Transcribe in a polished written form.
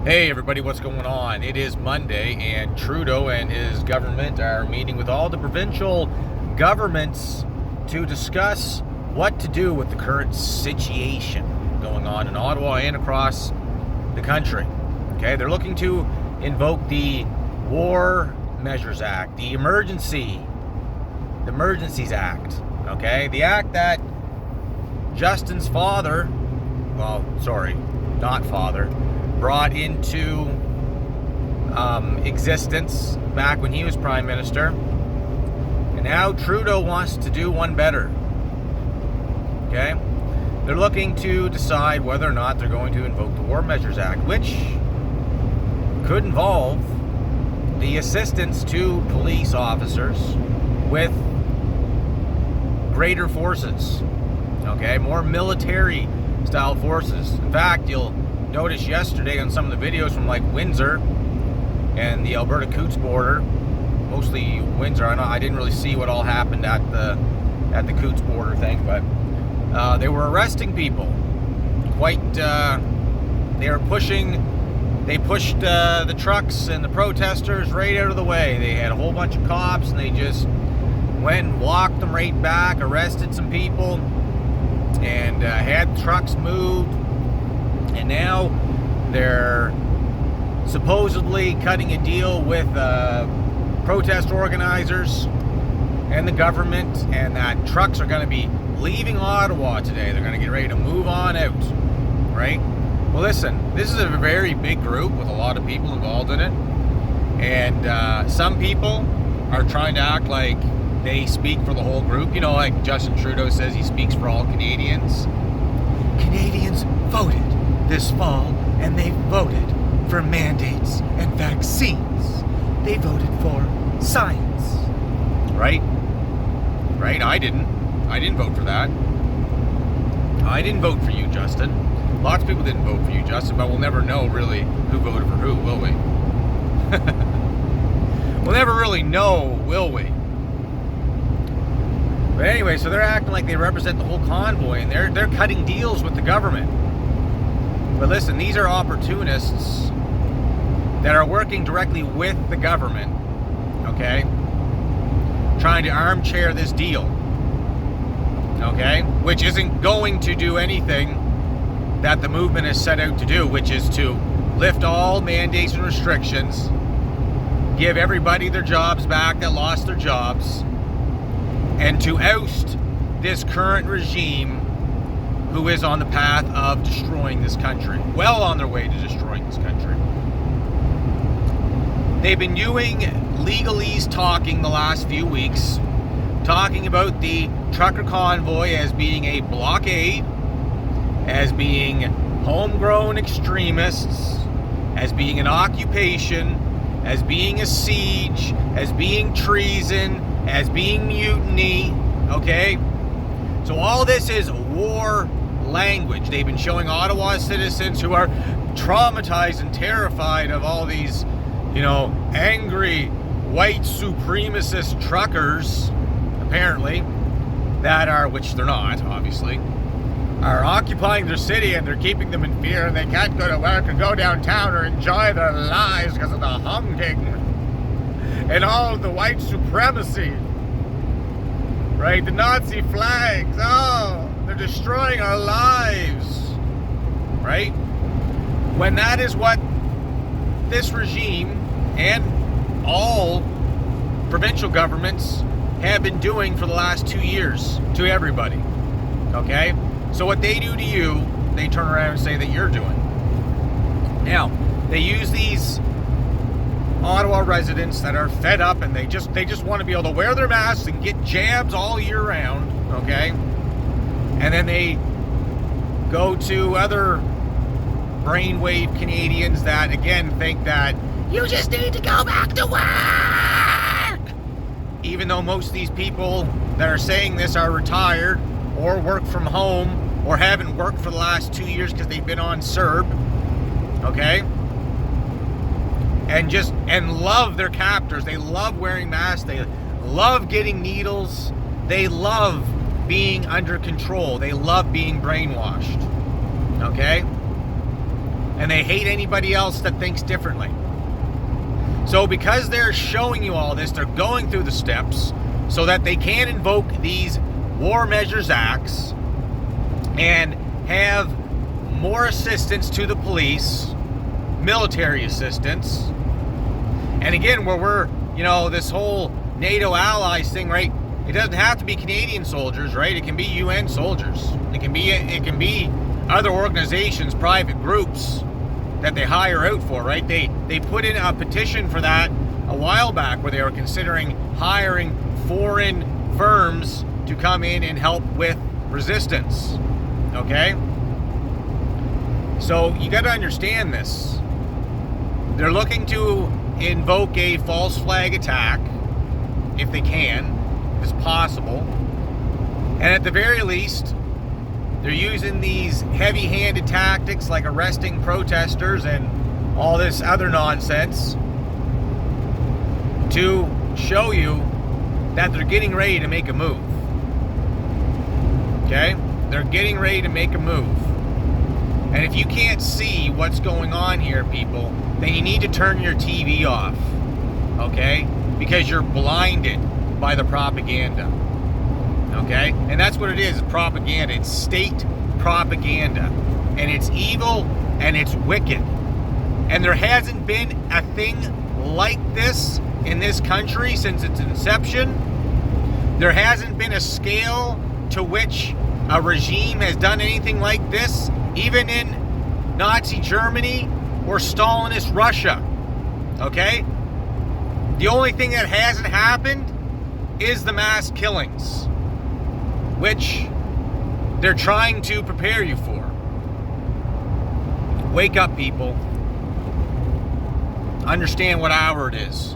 Hey everybody, what's going on? It is Monday, and Trudeau and his government are meeting with all the provincial governments to discuss what to do with the current situation going on in Ottawa and across the country. Okay, they're looking to invoke the War Measures Act, the Emergencies Act. Okay, the act that Justin's father, brought into existence back when he was Prime Minister. And now Trudeau wants to do one better. Okay? They're looking to decide whether or not they're going to invoke the War Measures Act, which could involve the assistance to police officers with greater forces. Okay? More military style forces. In fact, you'll notice yesterday on some of the videos from like Windsor and the Alberta Coots border, mostly Windsor. I didn't really see what all happened at the Coots border thing, but they were arresting people. They pushed the trucks and the protesters right out of the way. They had a whole bunch of cops, and they just went and walked them right back, arrested some people, and had trucks moved. And now they're supposedly cutting a deal with protest organizers and the government, and that trucks are going to be leaving Ottawa today. They're going to get ready to move on out, right? Well, listen, this is a very big group with a lot of people involved in it, and some people are trying to act like they speak for the whole group. You know, like Justin Trudeau says he speaks for all Canadians. Canadians voted this fall, and they voted for mandates and vaccines. They voted for science. Right? Right? I didn't vote for that. I didn't vote for you, Justin. Lots of people didn't vote for you, Justin, but we'll never know really who voted for who, will we? We'll never really know, will we? But anyway, so they're acting like they represent the whole convoy, and they're cutting deals with the government. But listen, these are opportunists that are working directly with the government, okay? Trying to armchair this deal, okay? Which isn't going to do anything that the movement has set out to do, which is to lift all mandates and restrictions, give everybody their jobs back that lost their jobs, and to oust this current regime who is on the path of destroying this country. Well on their way to destroying this country. They've been doing legalese talking the last few weeks, talking about the trucker convoy as being a blockade, as being homegrown extremists, as being an occupation, as being a siege, as being treason, as being mutiny, okay? So all this is war language. They've been showing Ottawa citizens who are traumatized and terrified of all these, angry white supremacist truckers, apparently, that are, which they're not, obviously, are occupying their city, and they're keeping them in fear, and they can't go to work or go downtown or enjoy their lives because of the honking and all of the white supremacy, right? The Nazi flags, they're destroying our lives, right? When that is what this regime and all provincial governments have been doing for the last 2 years to everybody, okay? So what they do to you, they turn around and say that you're doing. Now, they use these Ottawa residents that are fed up, and they just want to be able to wear their masks and get jabs all year round, okay? And then they go to other brainwave Canadians that, again, think that you just need to go back to work! Even though most of these people that are saying this are retired or work from home or haven't worked for the last 2 years because they've been on CERB, okay? And love their captors. They love wearing masks. They love getting needles. They love being under control. They love being brainwashed. Okay? and they hate anybody else that thinks differently. So because they're showing you all this, they're going through the steps so that they can invoke these War Measures Acts and have more assistance to the police, military assistance. And again, where we're, this whole NATO allies thing, right? It doesn't have to be Canadian soldiers, right? It can be UN soldiers. It can be other organizations, private groups that they hire out for, right? They put in a petition for that a while back where they were considering hiring foreign firms to come in and help with resistance. Okay? So you got to understand this. They're looking to invoke a false flag attack if they can, if it's possible. And at the very least, they're using these heavy-handed tactics like arresting protesters and all this other nonsense to show you that they're getting ready to make a move. Okay? They're getting ready to make a move. And if you can't see what's going on here, people, then you need to turn your TV off. Okay? Because you're blinded by the propaganda. Okay? And that's what it is, propaganda. It's state propaganda. And it's evil and it's wicked. And there hasn't been a thing like this in this country since its inception. There hasn't been a scale to which a regime has done anything like this, even in Nazi Germany or Stalinist Russia. Okay? The only thing that hasn't happened is the mass killings, which they're trying to prepare you for. Wake up, people. Understand what hour it is.